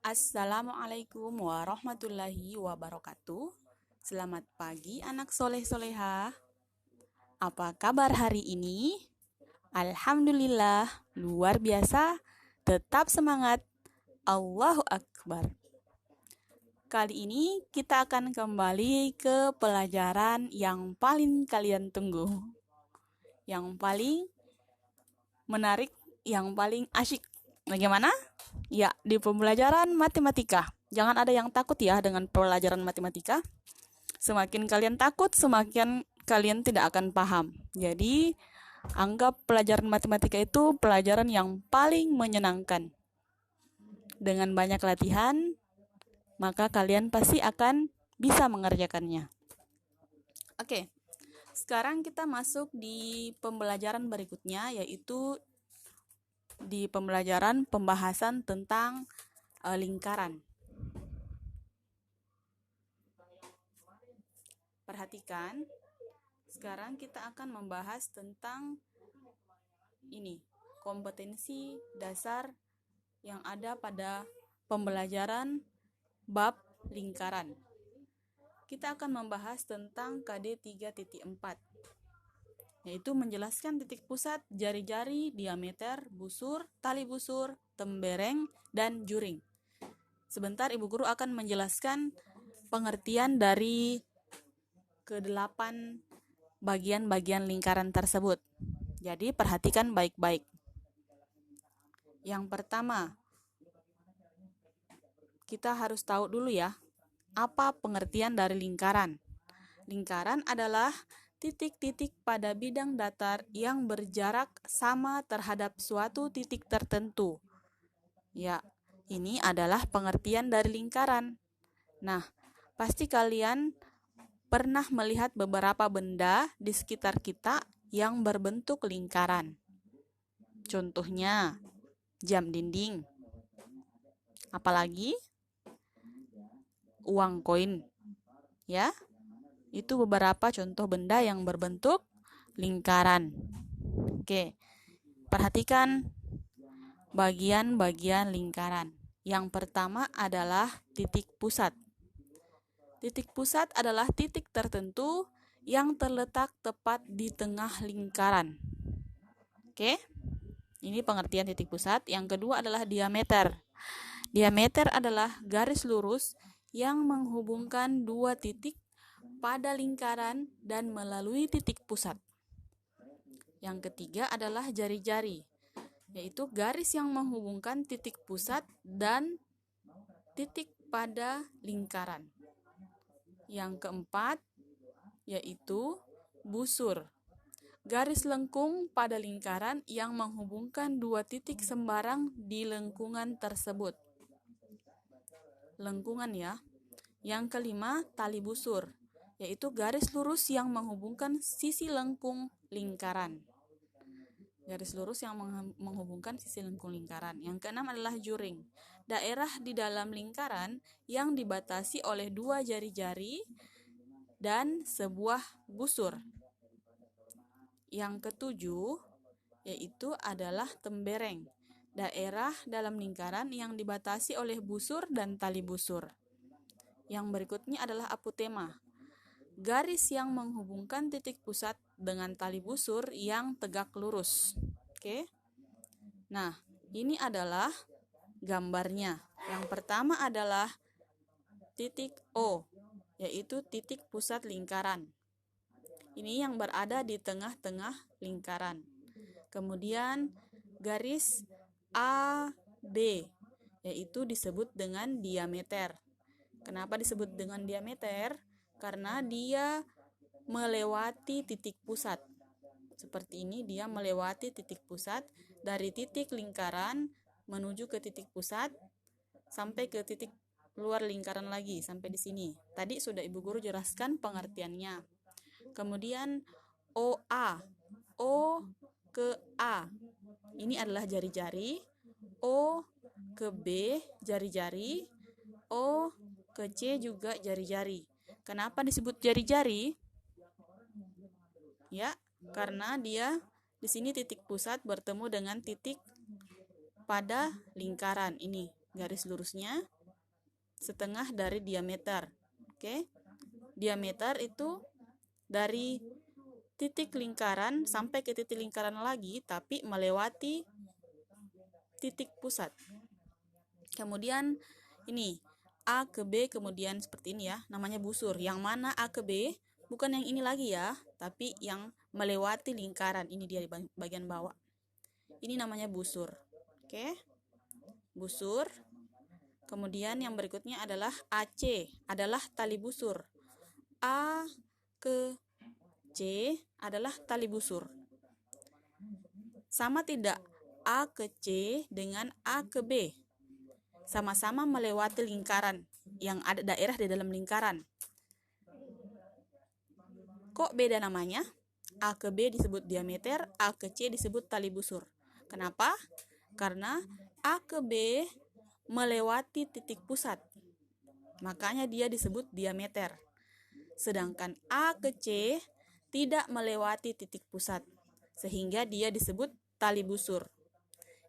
Assalamualaikum warahmatullahi wabarakatuh. Selamat pagi anak soleh-soleha. Apa kabar hari ini? Alhamdulillah, luar biasa. Tetap semangat. Allahu Akbar. Kali ini kita akan kembali ke pelajaran yang paling kalian tunggu. Yang paling menarik, yang paling asyik. Bagaimana? Ya, di pembelajaran matematika. Jangan ada yang takut ya dengan pelajaran matematika. Semakin kalian takut, semakin kalian tidak akan paham. Jadi, anggap pelajaran matematika itu pelajaran yang paling menyenangkan. Dengan banyak latihan, maka kalian pasti akan bisa mengerjakannya. Oke, sekarang kita masuk di pembelajaran berikutnya, yaitu di pembelajaran pembahasan tentang lingkaran. Perhatikan, sekarang kita akan membahas tentang ini, kompetensi dasar yang ada pada pembelajaran bab lingkaran. Kita akan membahas tentang KD 3.4, yaitu menjelaskan titik pusat, jari-jari, diameter, busur, tali busur, tembereng, dan juring. Sebentar Ibu Guru akan menjelaskan pengertian dari ke-8 bagian-bagian lingkaran tersebut. Jadi perhatikan baik-baik. Yang pertama, kita harus tahu dulu ya, apa pengertian dari lingkaran. Lingkaran adalah titik-titik pada bidang datar yang berjarak sama terhadap suatu titik tertentu. Ya, ini adalah pengertian dari lingkaran. Nah, pasti kalian pernah melihat beberapa benda di sekitar kita yang berbentuk lingkaran. Contohnya, jam dinding. Apalagi uang koin. Ya, itu beberapa contoh benda yang berbentuk lingkaran. Oke, perhatikan bagian-bagian lingkaran. Yang pertama adalah titik pusat. Titik pusat adalah titik tertentu yang terletak tepat di tengah lingkaran. Oke, ini pengertian titik pusat. Yang kedua adalah diameter. Diameter adalah garis lurus yang menghubungkan dua titik pada lingkaran dan melalui titik pusat. Yang ketiga adalah jari-jari, yaitu garis yang menghubungkan titik pusat dan titik pada lingkaran. Yang keempat yaitu busur, garis lengkung pada lingkaran yang menghubungkan dua titik sembarang di lengkungan tersebut. Lengkungan ya. Yang kelima, tali busur, yaitu garis lurus yang menghubungkan sisi lengkung lingkaran. Garis lurus yang menghubungkan sisi lengkung lingkaran. Yang keenam adalah juring, daerah di dalam lingkaran yang dibatasi oleh dua jari-jari dan sebuah busur. Yang ketujuh yaitu adalah tembereng, daerah dalam lingkaran yang dibatasi oleh busur dan tali busur. Yang berikutnya adalah apotema, garis yang menghubungkan titik pusat dengan tali busur yang tegak lurus. Oke. Nah, ini adalah gambarnya. Yang pertama adalah titik O, yaitu titik pusat lingkaran. Ini yang berada di tengah-tengah lingkaran. Kemudian garis AB, yaitu disebut dengan diameter. Kenapa disebut dengan diameter? Karena dia melewati titik pusat. Seperti ini, dia melewati titik pusat dari titik lingkaran menuju ke titik pusat sampai ke titik luar lingkaran lagi, sampai di sini. Tadi sudah Ibu Guru jelaskan pengertiannya. Kemudian OA, O ke A, ini adalah jari-jari. O ke B, jari-jari. O ke C juga jari-jari. Kenapa disebut jari-jari? Ya, karena dia di sini titik pusat bertemu dengan titik pada lingkaran ini. garis lurusnya setengah dari diameter. Oke. Diameter itu dari titik lingkaran sampai ke titik lingkaran lagi, tapi melewati titik pusat. Kemudian ini A ke B, kemudian seperti ini ya, namanya busur. Yang mana A ke B? Bukan yang ini lagi ya, tapi yang melewati lingkaran. Ini dia di bagian bawah. Ini namanya busur. Oke. Busur. Kemudian yang berikutnya adalah AC, adalah tali busur. A ke C adalah tali busur. Sama tidak A ke C dengan A ke B? Sama-sama melewati lingkaran, yang ada daerah di dalam lingkaran. Kok beda namanya? A ke B disebut diameter, A ke C disebut tali busur. Kenapa? Karena A ke B melewati titik pusat, makanya dia disebut diameter. Sedangkan A ke C tidak melewati titik pusat, sehingga dia disebut tali busur.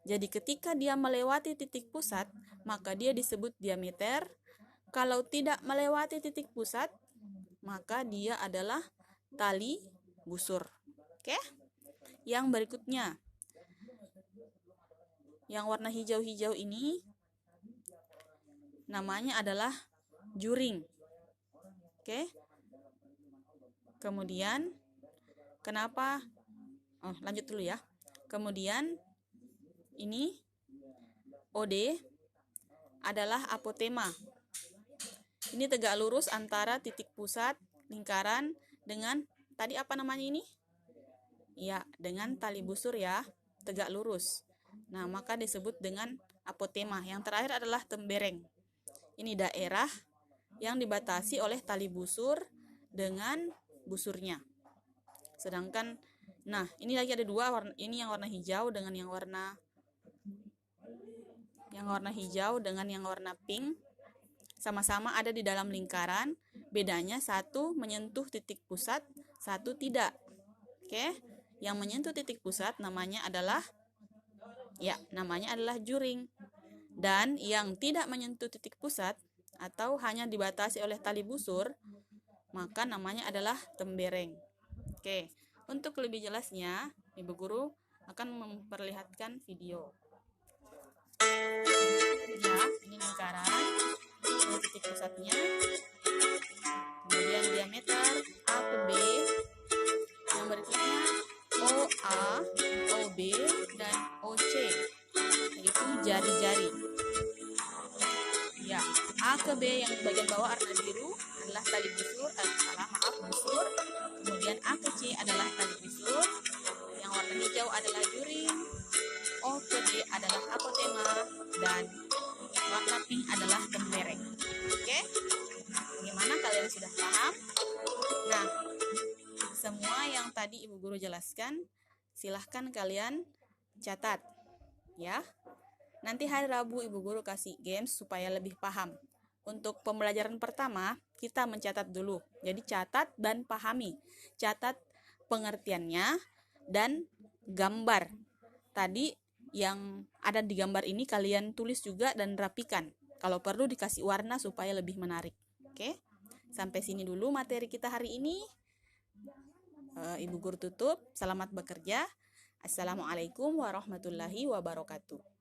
Jadi ketika dia melewati titik pusat, maka dia disebut diameter. Kalau tidak melewati titik pusat, maka dia adalah tali busur. Oke? Yang berikutnya, yang warna hijau-hijau ini namanya adalah juring. Oke? Kemudian kenapa? Lanjut dulu ya. Kemudian ini OD adalah apotema. Ini tegak lurus antara titik pusat lingkaran dengan tadi apa namanya ini? Ya, dengan tali busur ya, tegak lurus. Nah, maka disebut dengan apotema. Yang terakhir adalah tembereng. Ini daerah yang dibatasi oleh tali busur dengan busurnya. Sedangkan, nah ini lagi ada dua warna. Ini yang warna hijau dengan yang warna hijau dengan yang warna pink. Sama-sama ada di dalam lingkaran. Bedanya satu menyentuh titik pusat, satu tidak. Oke, yang menyentuh titik pusat namanya adalah juring. Dan yang tidak menyentuh titik pusat atau hanya dibatasi oleh tali busur, maka namanya adalah tembereng. Oke, untuk lebih jelasnya, Ibu Guru akan memperlihatkan video. Ya, ini lingkaran, ini titik pusatnya, kemudian diameter A ke B, yang berikutnya OA, OB, dan OC, yaitu jari-jari. Ya, A ke B yang di bagian bawah warna biru adalah tali busur, busur. Kemudian A ke C adalah tali busur, yang warna hijau adalah juring, O ke D adalah apotema, dan warna pink adalah tembereng. Oke? Bagaimana, kalian sudah paham? Nah, semua yang tadi Ibu Guru jelaskan, silahkan kalian catat, ya. Nanti hari Rabu Ibu Guru kasih games supaya lebih paham. Untuk pembelajaran pertama, kita mencatat dulu. Jadi catat dan pahami. Catat pengertiannya dan gambar. Tadi yang ada di gambar ini kalian tulis juga dan rapikan. Kalau perlu dikasih warna supaya lebih menarik. Oke? Sampai sini dulu materi kita hari ini. Ibu Guru tutup. Selamat bekerja. Assalamualaikum warahmatullahi wabarakatuh.